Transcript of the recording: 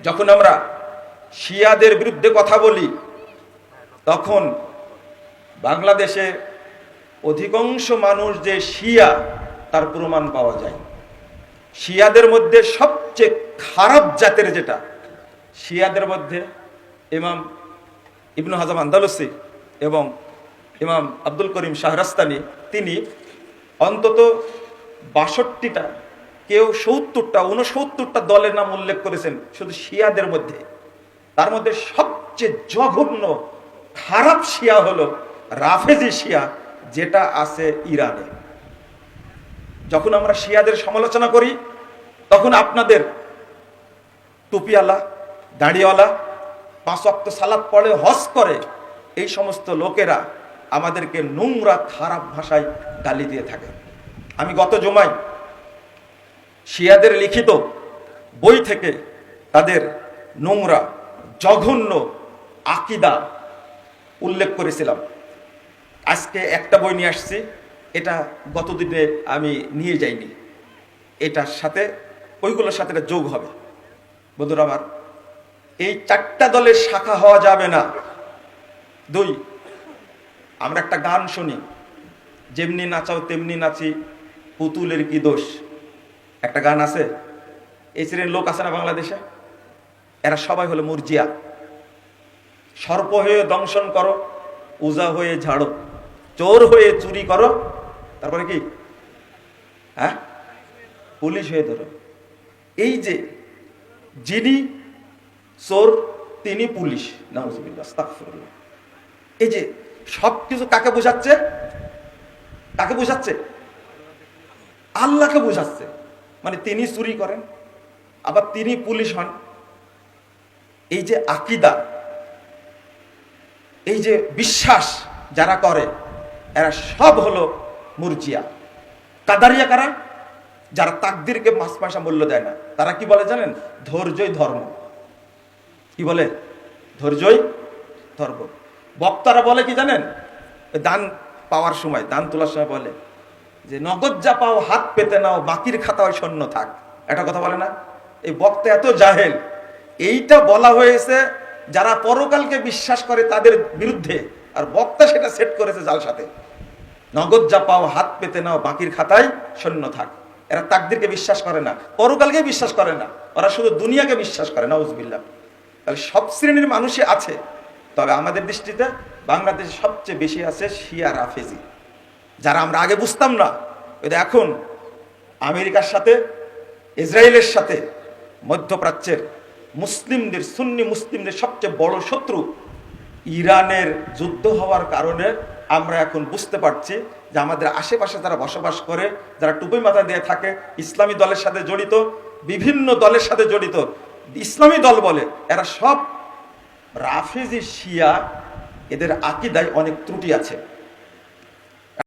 যখন আমরা শিয়াদের বিরুদ্ধে কথা বলি, তখন বাংলাদেশে অধিকাংশ মানুষ যে শিয়া তার প্রমাণ পাওয়া যায়। শিয়াদের মধ্যে সবচেয়ে খারাপ জাতের যেটা, শিয়াদের মধ্যে ইমাম ইবনে হাজাম আন্দালুসি এবং ইমাম আব্দুল করিম শাহরাস্তানি, তিনি অন্তত ৬২টা, কেউ ৭০টা ৬৯টা দলের নাম উল্লেখ করেছেন শুধু শিয়াদের মধ্যে। তার মধ্যে সবচেয়ে জঘন্য খারাপ শিয়া হলো রাফেজি শিয়া, যেটা আছে ইরানে। যখন আমরা শিয়াদের সমালোচনা করি, তখন আপনাদের টুপিওয়ালা, দাড়িওয়ালা, ৫ ওয়াক্ত সালাত পড়ে, হজ করে, এই সমস্ত লোকেরা আমাদেরকে নোংরা খারাপ ভাষায় গালি দিয়ে থাকে। আমি গত জুমায় শিয়াদের লিখিত বই থেকে তাদের নোংরা জঘন্য আকিদা উল্লেখ করেছিলাম। আজকে একটা বই নিয়ে আসছি, এটা গতদিনে আমি নিয়ে যাইনি, এটার সাথে ওইগুলোর সাথে এটা যোগ হবে। বন্ধুরা আমার, এই 4টা দলের শাখা হওয়া যাবে না। 2, আমরা একটা গান শুনি, যেমনি নাচাও তেমনি নাচি, পুতুলের কি দোষ। একটা গান আছে, এই শ্রেণীর লোক আছে না বাংলাদেশে, এরা সবাই হলো মুরজিয়া। সর্প হয়ে দংশন করো, উজা হয়ে ঝাড়ো, চোর হয়ে চুরি করো, তারপরে কি, হ্যাঁ, পুলিশ হয়ে ধরো। এই যে যিনি চোর তিনি পুলিশ, নাউজুবিল্লাহ, আস্তাগফিরুল্লাহ। এই যে সবকিছু কাকে বোঝাচ্ছে? কাকে বোঝাচ্ছে? আল্লাহকে বোঝাচ্ছে। মানে তিনি চুরি করেন, আবার তিনি পুলিশ হন। এই যে আকীদা, এই যে বিশ্বাস যারা করে, এরা সব হলো মুরজিয়া। কাদারিয়া কারা? যারা তাকদীরকে ৫ পয়সা মূল্য দেয় না। তারা কি বলে জানেন? ধৈর্যই ধর্ম। কি বলে? ধৈর্যই ধর্ম। বক্তারা বলে কি জানেন? দান পাওয়ার সময়, দান তোলার সময় বলে যে নগদ যা পাও হাত পেতে নাও, বাকির খাতায় শূন্য থাক। একটা কথা বলে না? এই বক্তা এত জাহেল, এইটা বলা হয়েছে যারা পরকালকে বিশ্বাস করে তাদের বিরুদ্ধে, আর বক্তা সেটা সেট করেছে জাল সাথে। নগদ যা পাও হাত পেতে নাও, বাকির খাতায় শূন্য থাক। এরা তাকদীরকে বিশ্বাস করে না, পরকালকে বিশ্বাস করে না, ওরা শুধু দুনিয়াকে বিশ্বাস করে। নাউজুবিল্লাহ। তাহলে সব শ্রেণীর মানুষই আছে, তবে আমাদের দৃষ্টিতে বাংলাদেশে সবচেয়ে বেশি আছে শিয়া রাফেজি, যারা আমরা আগে বুঝতাম না। এখন আমেরিকার সাথে, ইসরায়েলের সাথে, মধ্যপ্রাচ্যের মুসলিমদের, সুন্নি মুসলিমদের সবচেয়ে বড় শত্রু ইরানের যুদ্ধ হওয়ার কারণে আমরা এখন বুঝতে পারছি যে আমাদের আশেপাশে যারা বসবাস করে, যারা টুপি মাথা দিয়ে থাকে, ইসলামী দলের সাথে জড়িত, বিভিন্ন দলের সাথে জড়িত, ইসলামী দল বলে, এরা সব রাফেজি শিয়া। এদের আকীদায় অনেক ত্রুটি আছে।